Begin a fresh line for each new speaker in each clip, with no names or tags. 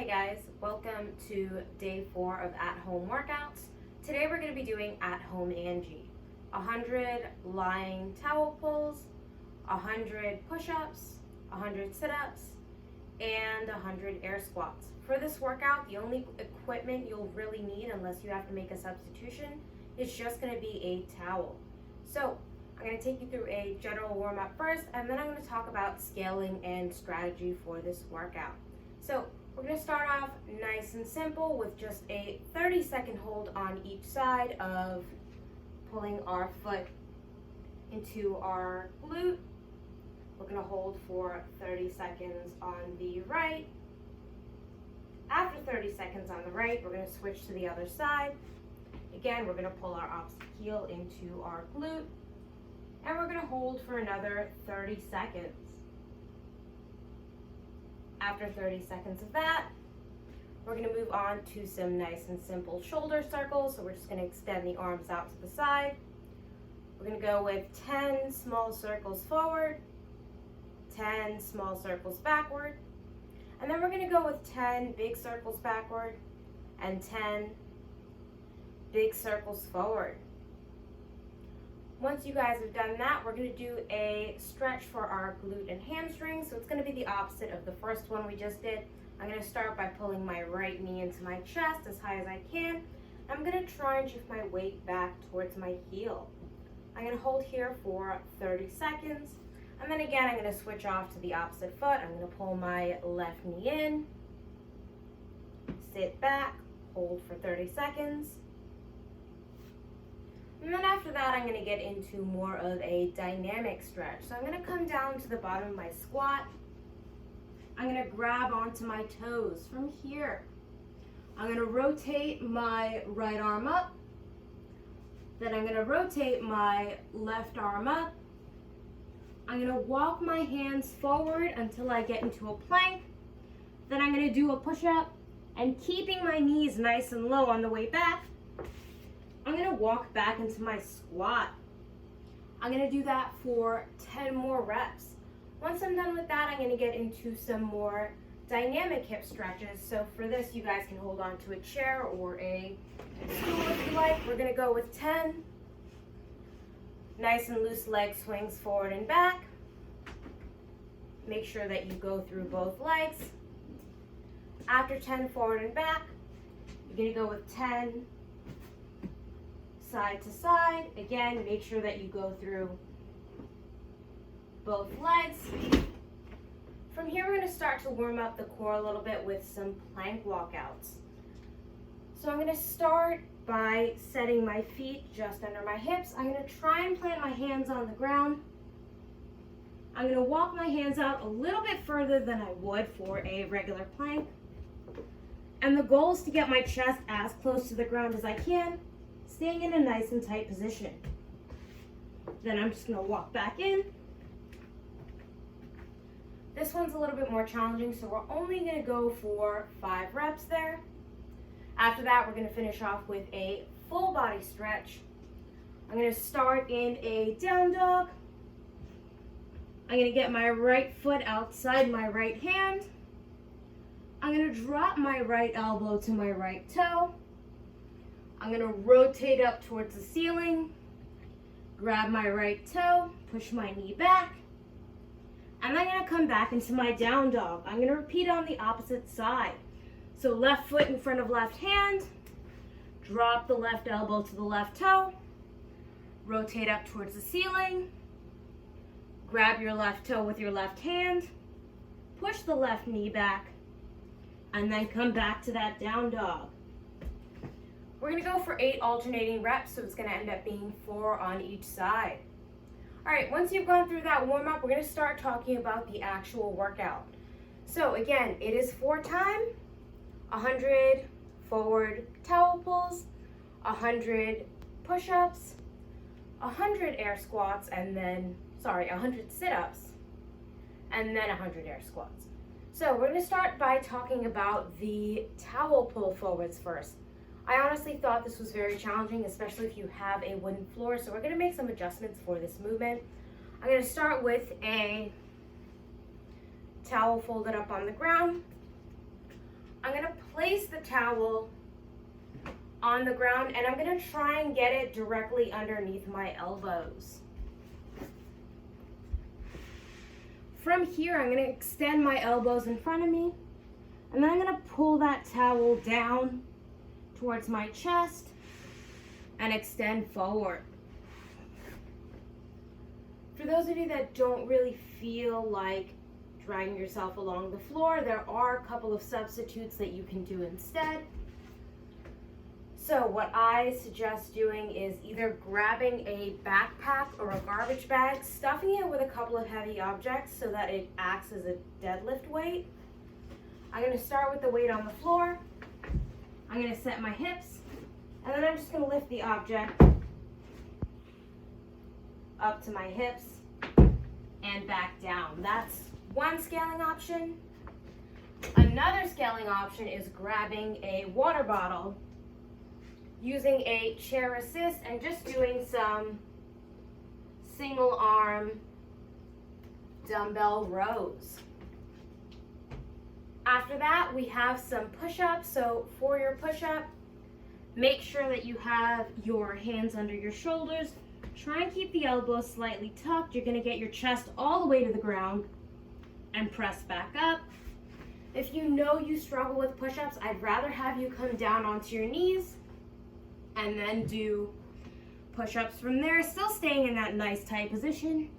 Hey guys, welcome to day 4 of at-home workouts. Today we're going to be doing at-home Angie. 100 lying towel pulls, 100 push-ups, 100 sit-ups, and 100 air squats. For this workout, the only equipment you'll really need, unless you have to make a substitution, is just going to be a towel. So I'm going to take you through a general warm-up first, and then I'm going to talk about scaling and strategy for this workout. So we're going to start off nice and simple with just a 30-second hold on each side of pulling our foot into our glute. We're going to hold for 30 seconds on the right. After 30 seconds on the right, we're going to switch to the other side. Again, we're going to pull our opposite heel into our glute, and we're going to hold for another 30 seconds. After 30 seconds of that, we're going to move on to some nice and simple shoulder circles. So we're just going to extend the arms out to the side. We're going to go with 10 small circles forward, 10 small circles backward, and then we're going to go with 10 big circles backward and 10 big circles forward. Once you guys have done that, we're going to do a stretch for our glute and hamstring. So it's going to be the opposite of the first one we just did. I'm going to start by pulling my right knee into my chest as high as I can. I'm going to try and shift my weight back towards my heel. I'm going to hold here for 30 seconds. And then again, I'm going to switch off to the opposite foot. I'm going to pull my left knee in, sit back, hold for 30 seconds. And then after that, I'm going to get into more of a dynamic stretch. So I'm going to come down to the bottom of my squat. I'm going to grab onto my toes from here. I'm going to rotate my right arm up. Then I'm going to rotate my left arm up. I'm going to walk my hands forward until I get into a plank. Then I'm going to do a push-up, and keeping my knees nice and low on the way back, I'm going to walk back into my squat. I'm going to do that for 10 more reps. Once I'm done with that, I'm going to get into some more dynamic hip stretches. So for this, you guys can hold on to a chair or a stool if you like. We're going to go with 10 nice and loose leg swings forward and back. Make sure that you go through both legs. After 10 forward and back, you're going to go with 10 side to side. Again, make sure that you go through both legs. From here, we're going to start to warm up the core a little bit with some plank walkouts. So I'm going to start by setting my feet just under my hips. I'm going to try and plant my hands on the ground. I'm going to walk my hands out a little bit further than I would for a regular plank. And the goal is to get my chest as close to the ground as I can, staying in a nice and tight position. Then I'm just going to walk back in. This one's a little bit more challenging, so we're only going to go for 5 reps there. After that, we're going to finish off with a full body stretch. I'm going to start in a down dog. I'm going to get my right foot outside my right hand. I'm going to drop my right elbow to my right toe. I'm going to rotate up towards the ceiling, grab my right toe, push my knee back, and I'm going to come back into my down dog. I'm going to repeat on the opposite side. So left foot in front of left hand, drop the left elbow to the left toe, rotate up towards the ceiling, grab your left toe with your left hand, push the left knee back, and then come back to that down dog. We're going to go for 8 alternating reps, so it's going to end up being 4 on each side. All right, once you've gone through that warm-up, we're going to start talking about the actual workout. So again, it is 4 time, 100 forward towel pulls, 100 push-ups, 100 air squats, and then, 100 sit-ups, and then 100 air squats. So we're going to start by talking about the towel pull forwards first. I honestly thought this was very challenging, especially if you have a wooden floor, so we're going to make some adjustments for this movement. I'm going to start with a towel folded up on the ground. I'm going place the towel on the ground, and I'm gonna try and get it directly underneath my elbows. From here, I'm gonna extend my elbows in front of me, and then I'm gonna pull that towel down towards my chest and extend forward. For those of you that don't really feel like dragging yourself along the floor, there are a couple of substitutes that you can do instead. So what I suggest doing is either grabbing a backpack or a garbage bag, stuffing it with a couple of heavy objects so that it acts as a deadlift weight. I'm going to start with the weight on the floor. I'm going to set my hips, and then I'm just going to lift the object up to my hips and back down. That's one scaling option. Another scaling option is grabbing a water bottle, using a chair assist, and just doing some single arm dumbbell rows. After that, we have some push-ups. So for your push-up, make sure that you have your hands under your shoulders. Try and keep the elbows slightly tucked. You're gonna get your chest all the way to the ground and press back up. If you know you struggle with push-ups, I'd rather have you come down onto your knees and then do push-ups from there, still staying in that nice tight position.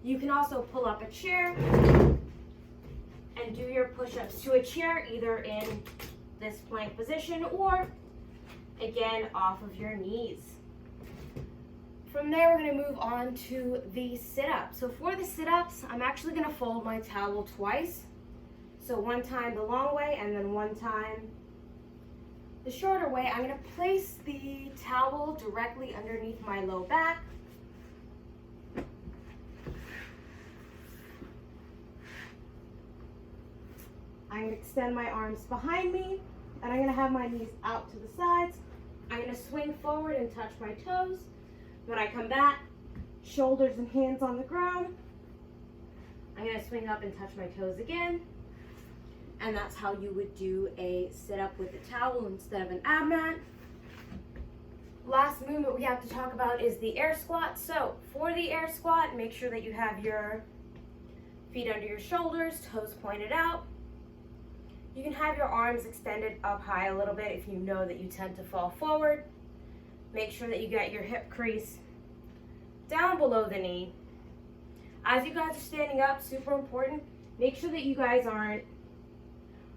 You can also pull up a chair and do your push-ups to a chair, either in this plank position or again off of your knees. From there, we're going to move on to the sit-up. So for the sit-ups, I'm actually going to fold my towel twice. So one time the long way and then one time the shorter way. I'm going to place the towel directly underneath my low back. I'm going to extend my arms behind me, and I'm going to have my knees out to the sides. I'm going to swing forward and touch my toes. When I come back, shoulders and hands on the ground. I'm going to swing up and touch my toes again. And that's how you would do a sit-up with a towel instead of an ab mat. Last movement we have to talk about is the air squat. So for the air squat, make sure that you have your feet under your shoulders, toes pointed out. You can have your arms extended up high a little bit if you know that you tend to fall forward. Make sure that you get your hip crease down below the knee. As you guys are standing up, super important, make sure that you guys aren't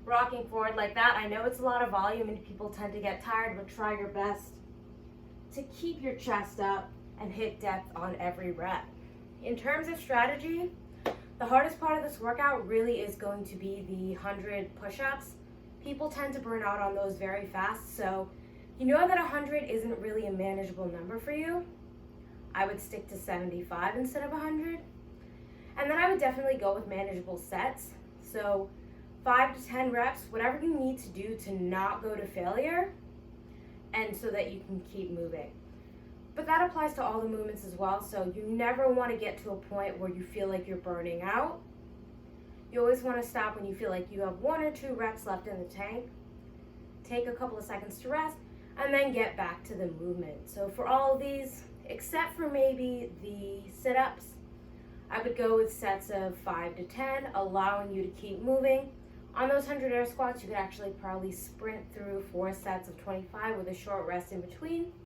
rocking forward like that. I know it's a lot of volume and people tend to get tired, but try your best to keep your chest up and hit depth on every rep. In terms of strategy, the hardest part of this workout really is going to be the 100 push-ups. People tend to burn out on those very fast, so you know that 100 isn't really a manageable number for you. I would stick to 75 instead of 100. And then I would definitely go with manageable sets. So 5 to 10 reps, whatever you need to do to not go to failure, and so that you can keep moving. But that applies to all the movements as well, so you never want to get to a point where you feel like you're burning out. You always want to stop when you feel like you have 1 or 2 reps left in the tank. Take a couple of seconds to rest, and then get back to the movement. So for all of these, except for maybe the sit-ups, I would go with sets of 5 to 10, allowing you to keep moving. On those 100 air squats, you could actually probably sprint through 4 sets of 25 with a short rest in between.